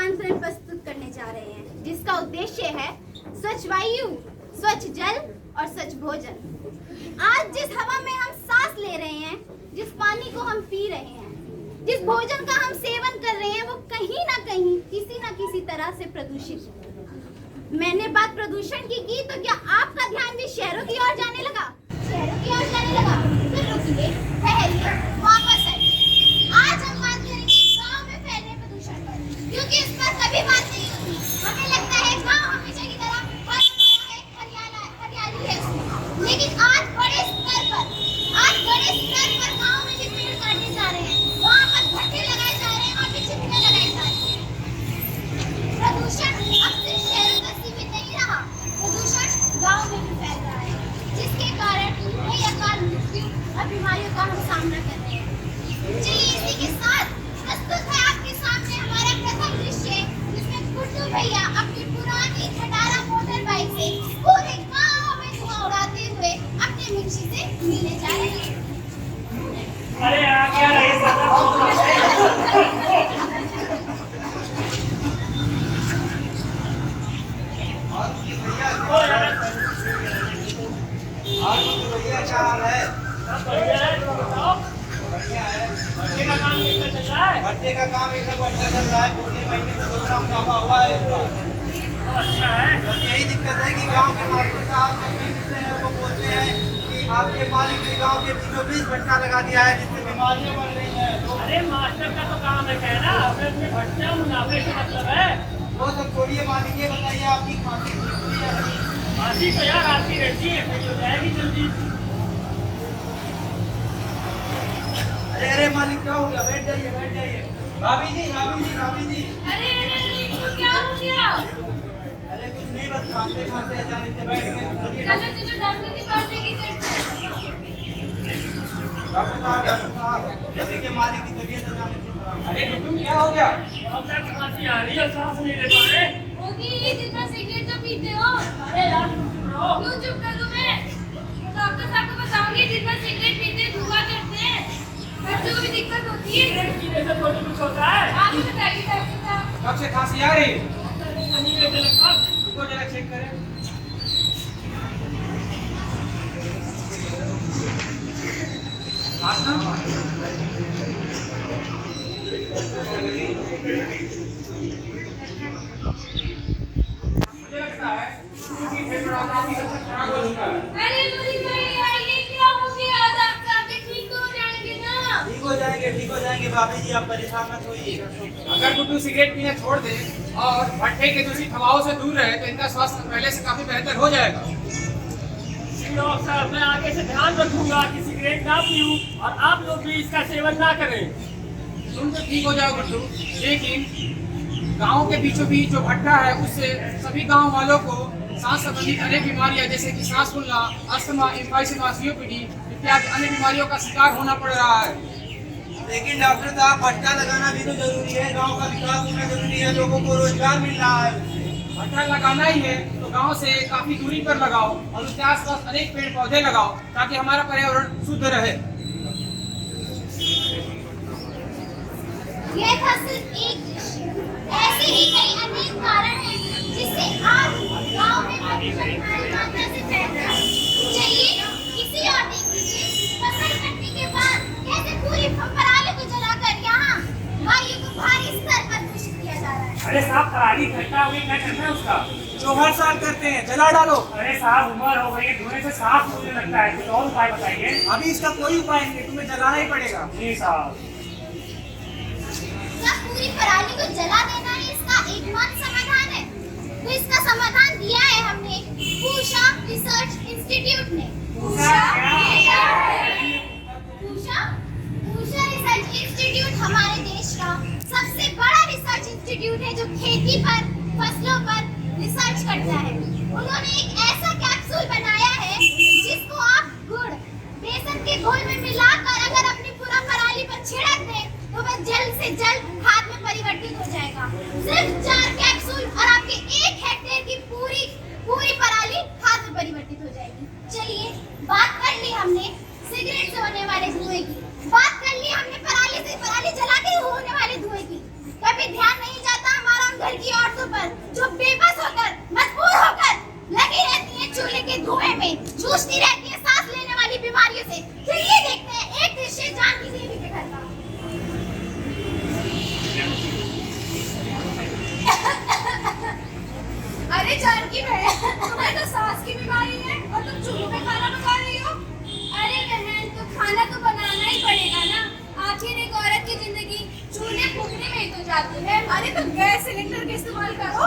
Conference प्रस्तुत करने जा रहे हैं, जिसका उद्देश्य है स्वच्छ वायु, स्वच्छ जल और स्वच्छ भोजन। आज जिस हवा में हम सांस ले रहे हैं, जिस पानी को हम पी रहे हैं, जिस भोजन का हम सेवन कर रहे हैं, वो कहीं ना कहीं किसी ना किसी तरह से प्रदूषित है। मैंने बात प्रदूषण की तो क्या आपका ध्यान भी शहरों की ओर जाने लगा? शहरों की ओर जाने लगा तो रुकिए, ठहरिए, वापस आइए। आज हम बात करेंगे गांव में फैल रहे प्रदूषण पर, क्योंकि इस पर कभी बात नहीं होती। हमें लगता है गांव हमेशा की तरह हरियाली है उसमें, लेकिन आज बड़े स्तर पर गांव में जो पेड़ काटे जा रहे हैं, वहाँ पर भट्टे लगाए जा रहे हैं और चिमनियां लगाई जा रही हैं। प्रदूषण अब सिर्फ शहरों तक सीमित नहीं रहा, प्रदूषण गांव में भी फैल रहा है, जिसके कारण कई अकाल मृत्यु और बीमारियों का हम सामना कर रहे हैं। चलिए इसी के साथ प्रस्तुत है आपके सामने हमारा प्रथम दृश्य, जिसमें गुड्डू भैया अपनी पुरानी खटारा मोटर बाइक से पूरे गांव में धुआं उड़ाते हुए अपने मिर्ची से मिलने जा रहे हैं। अरे यार क्या रही भैया क्या हाल है? बढ़िया है। भट्टे का काम कैसा चल रहा है? भट्टे का काम एकदम बढ़िया चल रहा है। पूरे महीने में प्रोग्राम काफा हुआ है इसका। अच्छा है। बस यही दिक्कत है कि गांव के मास्टर साहब जब भी मिलते हैं वो बोलते हैं कि आपके मालिक ने गांव के बीचों बीच भट्टा लगा दिया है, जिससे बीमारियां बढ़ रही हैं। अरे मास्टर का तो काम है कहना, अपने भट्टा मुनाफे से मतलब है। वो सब छोड़िए मालिक, ये बताइए आपकी खांसी ठीक है? खांसी तो यार आती रहती है, फिर हो जाएगी जल्दी। अरे मालिक क्या हो गया? बैठ जाइए बैठ जाइए। भाभी जी भाभी जी भाभी जी। अरे क्या हो गया? अरे कुछ नहीं, बस खाते खाते अचानक से बैठ गए। चलो चलो डॉक्टर के पास लेके चलते डॉक्टर साहब जैसे कि मालिक की तबीयत अचानक से खराब। अरे तुम क्या हो गया? अब तक खांसी आ रही है, सांस नहीं ले पा रहे। होगी ये जितना सिगरेट तो पीते हो। अरे यार चुप रहो। क्यों चुप कर दूं मैं? डॉक्टर साहब को बताऊंगी, जितना सिगरेट पीते धुआं करते हैं, बच्चों को भी दिक्कत होती है। सिगरेट पीने से थोड़ी कुछ होता है? आप ही बताइए डॉक्टर साहब। कब से खांसी आ रही? नहीं ऐसे लगता। रुको जरा चेक करें। मुझे लगता है कि फेफड़ा काफी हद तक खराब हो चुका है। अरे मेरी भैया ये क्या हो गया? डॉक्टर साहब ठीक हो जाएंगे ना? ठीक हो जाएंगे भाभी जी, आप परेशान मत होइए। अगर गुड्डू सिगरेट पीना छोड़ दे और भट्टे के दूषित हवाओं से दूर रहे तो इनका स्वास्थ्य पहले से काफी बेहतर हो जाएगा। डॉक्टर साहब मैं आगे से ध्यान रखूंगा कि सिगरेट ना पीऊं और आप लोग भी इसका सेवन ना करें। तुम तो ठीक हो जाओ गुड्डू, लेकिन गांव के बीचों बीच जो भट्टा है उससे सभी गांव वालों को सांस संबंधी अनेक बीमारियां जैसे कि सांस फूलना, अस्थमा, एम्फाइसीमा, सीओपीडी इत्यादि अन्य बीमारियों का शिकार होना पड़ रहा है। लेकिन डॉक्टर साहब भट्टा लगाना भी तो जरूरी है, गांव का विकास होना जरूरी है, लोगों को रोजगार मिल रहा है। भट्टा लगाना ही है तो गांव से काफी दूरी पर लगाओ और उसके आसपास अनेक पेड़ पौधे लगाओ ताकि हमारा पर्यावरण शुद्ध रहे। ये था सिर्फ एक दृश्य, ऐसे ही कई अनेक कारण हैं जिससे आज गांव में प्रदूषण भारी मात्रा से फैल रहा है। चलिए किसी और देख लीजिए, फसल कटने के बाद कैसे पूरी पराली को जलाकर यहाँ वायु को भारी स्तर पर दूषित किया जा रहा है। अरे साहब पराली इकट्ठा हो गई, क्या करना है उसका? जो हर साल करते हैं, जला डालो। अरे साहब उम्र हो गई, धुएं से सांस फूलने लगता है, कुछ और उपाय बताइए। अभी इसका कोई उपाय नहीं, तुम्हें जलाना ही पड़ेगा। जी साहब। क्या पूरी पराली को जला देना ही इसका एकमात्र समाधान है? तो इसका समाधान दिया है हमने पूषा रिसर्च इंस्टीट्यूट ने। पूषा रिसर्च इंस्टीट्यूट हमारे देश का सबसे बड़ा रिसर्च इंस्टीट्यूट है जो खेती पर, फसलों पर रिसर्च करता है। उन्होंने एक ऐसा कैप्सूल बनाया है जिसको आप गुड़ बेसन के घोल में मिलाकर अगर अपनी पूरा पराली पर छिड़क दें तो वह जल्द से जल्द खाद में परिवर्तित हो जाएगा। सिर्फ 4 कैप्सूल और आपके 1 हेक्टेयर की पूरी पराली खाद में परिवर्तित हो जाएगी। चलिए बात कर ली हमने सिगरेट से होने वाले धुएं की, बात कर ली हमने पराली जला के होने वाले धुएं की। कभी ध्यान नहीं जाता हमारा घर की औरतों पर जो बेबस होकर मजबूर होकर लगी रहती है चूल्हे के धुएं में, जूझती रहती है सांस लेने वाली बीमारियों से। चलिए देखते हैं एक दृश्य जानकी देवी के घर का। अरे जानकी बहन, तुम्हें तो सांस की बीमारी है और तुम चूल्हे पे खाना पका रही हो। अरे बहन, तो खाना तो बनाना ही पड़ेगा ना, आखिर एक औरत की जिंदगी चूल्हे फूकने में ही तो जाती है। अरे तो गैस सिलेंडर का इस्तेमाल करो।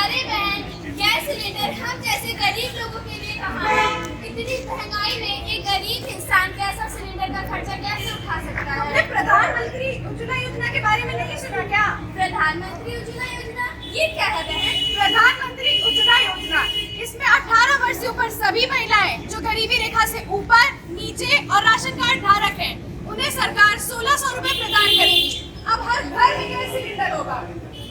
अरे बहन, गैस सिलेंडर हम जैसे गरीब लोगों के लिए कहाँ है? इतनी महंगाई में एक गरीब इंसान कैसा सिलेंडर का खर्चा कैसे उठा सकता तुमने है? प्रधानमंत्री उज्ज्वला योजना के बारे में नहीं सुना क्या? प्रधानमंत्री उज्ज्वला योजना ये क्या है बहन? प्रधानमंत्री उज्ज्वला योजना, इसमें 18 वर्ष से ऊपर सभी महिलाएं जो गरीबी रेखा से ऊपर, नीचे और राशन कार्ड धारक हैं, उन्हें सरकार 1600 रुपए प्रदान करेगी। अब हर घर में गैस सिलेंडर होगा।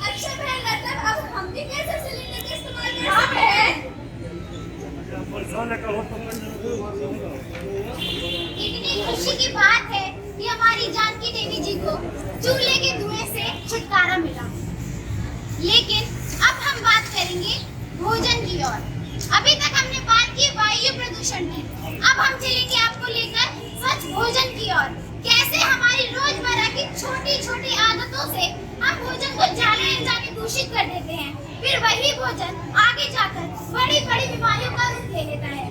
अच्छा बहन, मतलब अब हम भी गैस सिलेंडर का इस्तेमाल कर हाँ सकते हैं? बहन, इतनी खुशी की बात है कि हमारी जानकी देवी जी को चूल्हे के धुएं से छुटकारा मिला। लेकिन अब हम बात करेंगे भोजन की ओर। अभी तक हमने बात की वायु प्रदूषण की, अब हम चलेंगे आपको लेकर स्वच्छ भोजन की ओर। कैसे हमारी रोजमर्रा की छोटी छोटी आदतों से हम भोजन को जाने अनजाने दूषित कर देते हैं, फिर वही भोजन आगे जाकर बड़ी बड़ी बीमारियों का रूप ले लेता है।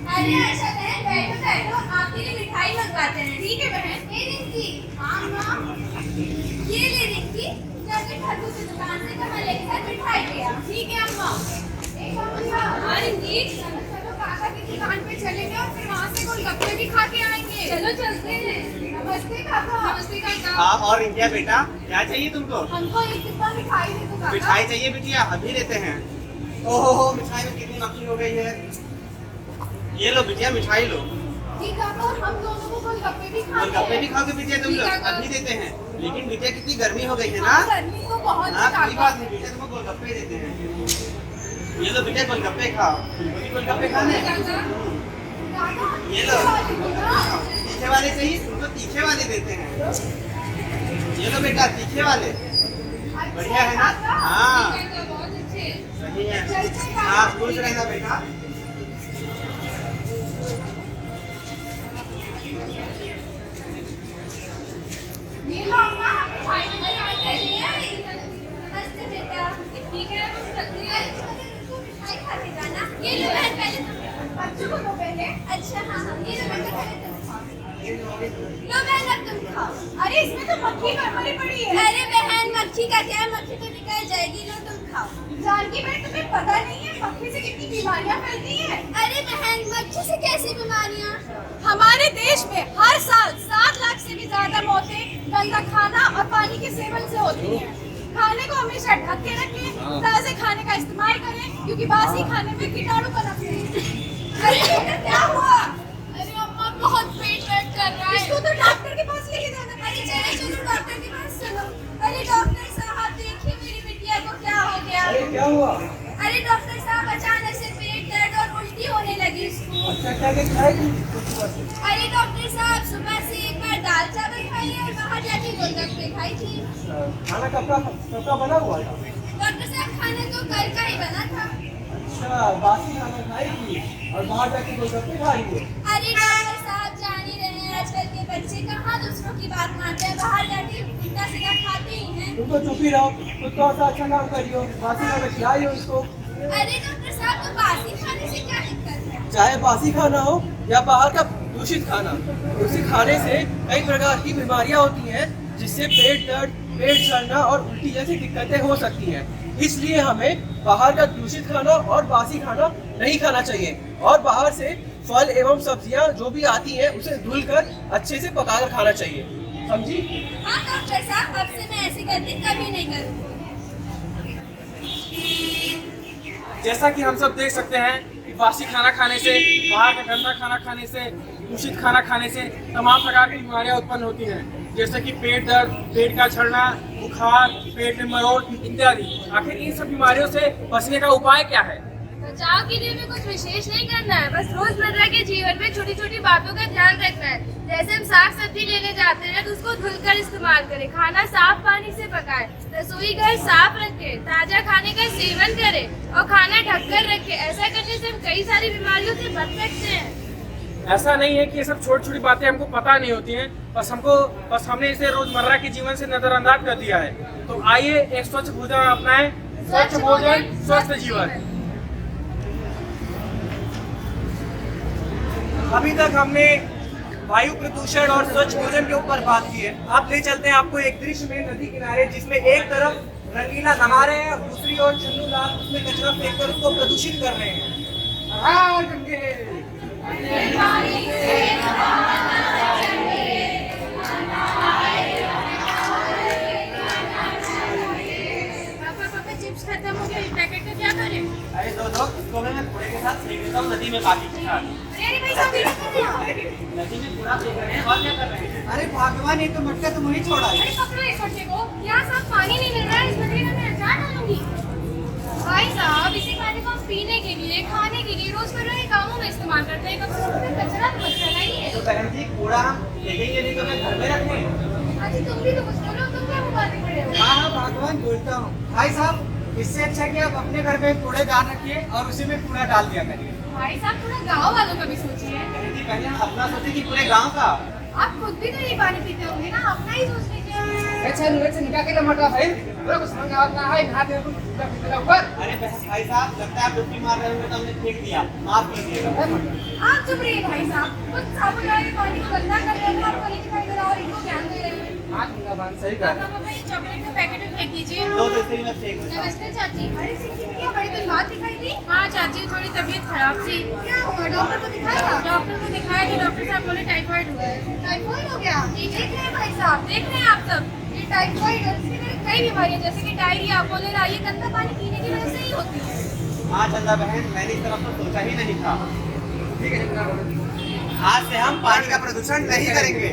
अरे अच्छा बहन, बैठो बैठो, आपके लिए मिठाई मंगवाते हैं। ठीक है बहन। ए रिंकी, हाँ माँ, ये ले रिंकी, जाके ठग्गू की दुकान से कहाँ लेकर मिठाई ले आ। ठीक है अम्मा। हाँ रिंकी, चलो काका की दुकान पे चलेंगे और फिर वहाँ से गोलगप्पे भी खा के आएंगे। चलो चलते हैं। नमस्ते काका। नमस्ते काका। हाँ, और इंडिया बेटा, क्या चाहिए तुमको? हमको एक डिब्बा मिठाई दे दो काका। मिठाई चाहिए बिटिया? अभी देते हैं। ओहो, मिठाई में कितनी मक्खी हो गई है। ये लो बिटिया, मिठाई लो। ठीक काका, और हम दोनों को गोलगप्पे भी खाने गोलगप्पे हैं। भी खाओगे बिटिया तुम लोग? ठीक है, अभी देते हैं। लेकिन बिटिया कितनी गर्मी हो गई है ना? हाँ, गर्मी तो बहुत है हाँ, कोई काका। बात नहीं बिटिया, तुमको गोलगप्पे देते हैं। ये लो बिटिया, गोलगप्पे खाओ। मुझे गोलगप्पे खाने हैं। काका, ये लो। हाँ। तीखे वाले चाहिए? तुमको तीखे वाले देते हैं। ये लो बेटा, तीखे वाले। बढ़िया है ना? हाँ, बहुत अच्छे। सही है। चलते हैं काका। हाँ, खुश रहना बेटा। ये लो अम्मा, मिठाई ले आई। नमस्ते बेटा। ठीक है, तुम चलते हैं। मिठाई खा के जाना। ये लो बहन, पहले तुम। बच्चों को दो पहले। अच्छा हाँ हाँ, ये लो बेटा, पहले तुम खाओ। लो बहन, अब तुम खाओ। अरे इसमें तो मक्खी मरी पड़ी है। अरे बहन, मक्खी का क्या है, मक्खी तो निकल जाएगी। लो तुम खाओ। जानकी बहन, तुम्हें पता नहीं है मक्खी से कितनी बीमारियां फैलती हैं? अरे बहन, मक्खी से कैसी बीमारियाँ? हमारे देश में हर साल 7 लाख से भी ज्यादा मौतें गंदा खाना और पानी के सेवन से होती हैं। खाने को हमेशा ढक के रखें, ताजे खाने का इस्तेमाल करें, क्योंकि बासी खाने में कीटाणु पनपते हैं। अरे बेटा, क्या हुआ? अरे अम्मा, बहुत पेट दर्द कर रहा है। इसको तो डॉक्टर के पास लेके जाना। अरे चलो चलो, डॉक्टर के पास चलो। अरे डॉक्टर साहब, देखिए मेरी बिटिया को क्या हो गया। क्या हुआ? अरे डॉक्टर साहब, अचानक से पेट दर्द और उल्टी होने लगी इसको। अच्छा, क्या क्या खाएगी? अरे डॉक्टर साहब, सुबह से एक बार दाल चावल खाई और बाहर जाके गोलगप्पे खाई थी। खाना कब बना हुआ था? डॉक्टर साहब, खाना तो कल का ही बना था। अच्छा, बासी खाना खाएगी और बाहर जाके गोलगप्पे खाएगी। अरे डॉक्टर साहब, जान ही रहे हैं आजकल के बच्चे कहाँ दूसरों की बात मानते हैं, बाहर जाके उल्टा सीधा खाते ही हैं। तुम तो चुप ही रहो, खुद थोड़ा सा अच्छा काम करियो, बासी खाना खिलाइयो इसको। अरे डॉक्टर साहब, तो बासी खाने से क्या दिक्कत है? चाहे बासी खाना हो या बाहर का दूषित खाना, उसी खाने से कई प्रकार की बीमारियां होती हैं, जिससे पेट दर्द, पेट सड़ना और उल्टी जैसी दिक्कतें हो सकती हैं। इसलिए हमें बाहर का दूषित खाना और बासी खाना नहीं खाना चाहिए और बाहर से फल एवं सब्जियां जो भी आती हैं उसे धुलकर अच्छे से पकाकर खाना चाहिए। समझी? हाँ डॉक्टर साहब, अब से मैं ऐसी गलती कभी नहीं करूँगी। जैसा कि हम सब देख सकते हैं कि बासी खाना खाने से, बाहर का गंदा खाना खाने से, दूषित खाना खाने से तमाम प्रकार की बीमारियां उत्पन्न होती हैं, जैसे कि पेट दर्द, पेट का झड़ना, बुखार, पेट में मरोड़ इत्यादि। आखिर इन सब बीमारियों से बचने का उपाय क्या है? बचाव के लिए भी कुछ विशेष नहीं करना है, बस रोजमर्रा के जीवन में छोटी छोटी बातों का ध्यान रखना है। जैसे हम साग सब्जी लेने जाते हैं तो उसको धुलकर इस्तेमाल करें, खाना साफ पानी से पकाएं, रसोई घर साफ रखें, ताजा खाने का सेवन करें और खाना ढककर रखें। ऐसा करने से हम कई सारी बीमारियों से बच सकते हैं। ऐसा नहीं है कि ये सब छोटी छोटी बातें हमको पता नहीं होती हैं, बस हमने इसे रोजमर्रा के जीवन से नजरअंदाज कर दिया है। तो आइए एक स्वच्छ भोजन अपनाएं, स्वच्छ भोजन स्वस्थ जीवन। अभी तक हमने वायु प्रदूषण और स्वच्छ भोजन के ऊपर बात की है। अब ले चलते हैं आपको एक दृश्य में नदी किनारे, जिसमें एक तरफ रंगीला नहा रहे हैं और दूसरी ओर चन्नू लाल उसमें कचरा फेंककर उसको प्रदूषित कर रहे हैं। हाँ, गंगे। पापा चिप्स खत्म हो गया, पैकेट का क्या करें? अरे दो इसको मैं कूड़े के साथ फेंक देता हूँ नदी में बाकी के साथ। अरे भाई साहब, ये कर दिया। नदी में कूड़ा फेंक रहे हैं और क्या कर रहे हैं? अरे भगवान, ये तो मटका तुम वहीं छोड़ा है। अरे पकड़ो इस बच्चे को, यहाँ साफ पानी नहीं मिल रहा है, इस बच्चे का मैं अचार डालूंगी। भाई साहब, इसी पानी को हम पीने के लिए, खाने के लिए, रोजमर्रा के कामों में इस्तेमाल करते हैं। कम से कम कचरा तो बचता नहीं है। तो बहन जी, कूड़ा हम फेंकेंगे नहीं तो मैं घर में रखें। अच्छा, तुम भी तो कुछ बोलो, तुम क्या मुबारक खड़े हो? हाँ भगवान, बोलता हूँ। भाई साहब, इससे अच्छा कि आप अपने घर में कूड़ेदान रखिए और उसी में कूड़ा डाल दिया करिए। भाई साहब, थोड़ा गाँव वालों का भी सोचिए। बहन जी, पहले हम अपना सोचे कि पूरे गाँव का। आप खुद भी तो ये पानी पीते होंगे ना, अपना ही सोच लीजिए। अच्छा निकाल के मटा भाई, पूरा कुछ समझ आता है, हाथ में ऊपर। अरे भाई साहब, लगता है आप डुबकी मार रहे होंगे तो हमने फेंक दिया, माफ कीजिएगा। आप चुप रहिए भाई साहब, खुद साबुन वाले पानी को गंदा कर रहे हैं, आपको नहीं दिखाई दे रहा और इनको ज्ञान दे रहे हैं। सही पापा, ये चॉकलेट का पैकेट में फेंक दीजिए। दो तो इसे मैं फेंक देता हूँ। नमस्ते चाची। अरे क्या बड़ी दिन बाद दिखाई दी? हाँ चाची, थोड़ी तबीयत खराब थी। क्या हुआ, डॉक्टर को दिखाया? डॉक्टर को दिखाया तो डॉक्टर साहब बोले टाइफाइड हुआ है। टाइफाइड हो गया? ये देख रहे हैं भाई साहब, देख रहे हैं आप सब, ये टाइफाइड और इससे जुड़ी कई बीमारियां जैसे कि डायरिया, कोलेरा, ये गंदा पानी पीने की वजह से ही होती है। हाँ चंदा बहन, मैंने इस तरफ तो सोचा ही नहीं था। ठीक है, आज से हम पानी का प्रदूषण नहीं करेंगे।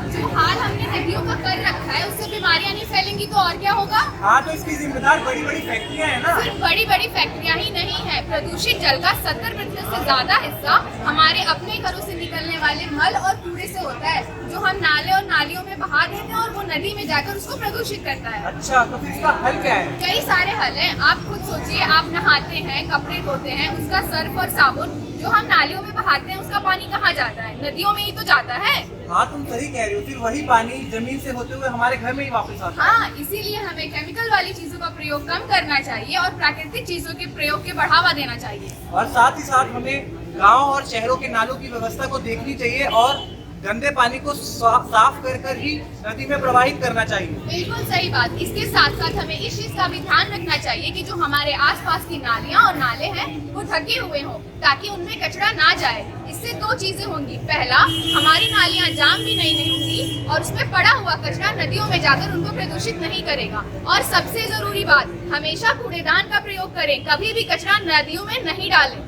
जो हाल हमने नदियों का कर रखा है, उससे बीमारियां नहीं फैलेंगी तो और क्या होगा? हाँ, तो इसकी जिम्मेदार बड़ी बड़ी फैक्ट्रियाँ हैं ना। सिर्फ बड़ी बड़ी फैक्ट्रियां ही नहीं है, प्रदूषित जल का 70% से ज्यादा हिस्सा हमारे अपने घरों से निकलने वाले मल और कूड़े से होता है, जो हम नाले और नालियों में बहा देते हैं और वो नदी में जाकर उसको प्रदूषित करता है। अच्छा, तो फिर इसका हल क्या है? कई सारे हल हैं, आप खुद सोचिए। आप नहाते हैं, कपड़े धोते हैं, उसका सर्फ और साबुन जो हम नालियों में बहाते हैं, उसका पानी कहाँ जाता है? नदियों में ही तो जाता है। हाँ, तुम सही कह रही हो। फिर वही पानी जमीन से होते हुए हमारे घर में ही वापस आता है। हाँ, इसीलिए हमें केमिकल वाली चीजों का प्रयोग कम करना चाहिए और प्राकृतिक चीजों के प्रयोग के बढ़ावा देना चाहिए। और साथ ही साथ हमें गांव और शहरों के नालों की व्यवस्था को देखनी चाहिए और गंदे पानी को साफ कर कर ही नदी में प्रवाहित करना चाहिए। बिल्कुल सही बात। इसके साथ साथ हमें इस चीज का भी ध्यान रखना चाहिए कि जो हमारे आसपास की नालियां और नाले हैं वो ढके हुए हों, ताकि उनमें कचरा ना जाए। इससे दो चीजें होंगी, पहला, हमारी नालियां जाम भी नहीं होंगी और उसमें पड़ा हुआ कचरा नदियों में जाकर उनको प्रदूषित नहीं करेगा। और सबसे जरूरी बात, हमेशा कूड़ेदान का प्रयोग करें, कभी भी कचरा नदियों में नहीं डालें।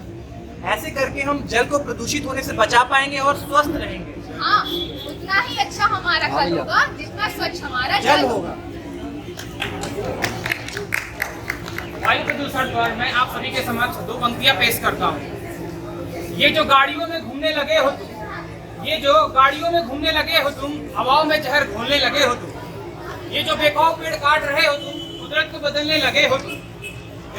ऐसे करके हम जल को प्रदूषित होने से बचा पाएंगे और स्वस्थ रहेंगे। हाँ, उतना ही अच्छा हमारा कल होगा जितना स्वच्छ हमारा जल होगा। वायु प्रदूषण पर मैं आप सभी के समक्ष दो पंक्तियां पेश करता हूँ। ये जो गाड़ियों में घूमने लगे हो तुम, ये जो गाड़ियों में घूमने लगे हो तुम, हवाओं में जहर घोलने लगे हो तुम, ये जो बेखौफ पेड़ काट रहे हो तुम, कुदरत को बदलने लगे हो तुम।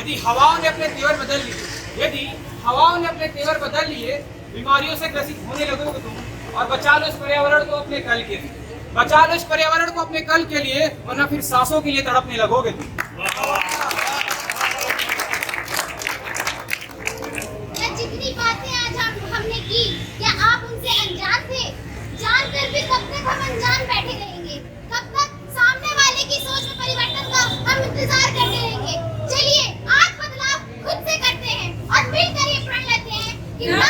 यदि हवाओं ने अपने तेवर बदल लिए, यदि हवाओं ने अपने तेवर बदल लिए, बीमारियों से ग्रसित होने लगोगे तुम। और बचा लो इस पर्यावरण को अपने कल के लिए, बचा लो इस पर्यावरण को अपने कल के लिए, वरना फिर सांसों के लिए तड़पने लगोगे तुम। जितनी बातें आज हमने की, क्या आप उनसे अनजान थे? जानकर भी कब तक हम अनजान बैठे रहेंगे? कब तक सामने वाले की सोच में परिवर्तन का हम इंतजार करते रहेंगे? चलिए आज बदलाव खुद से करते हैं और मिलकर ये प्रण लेते हैं कि ना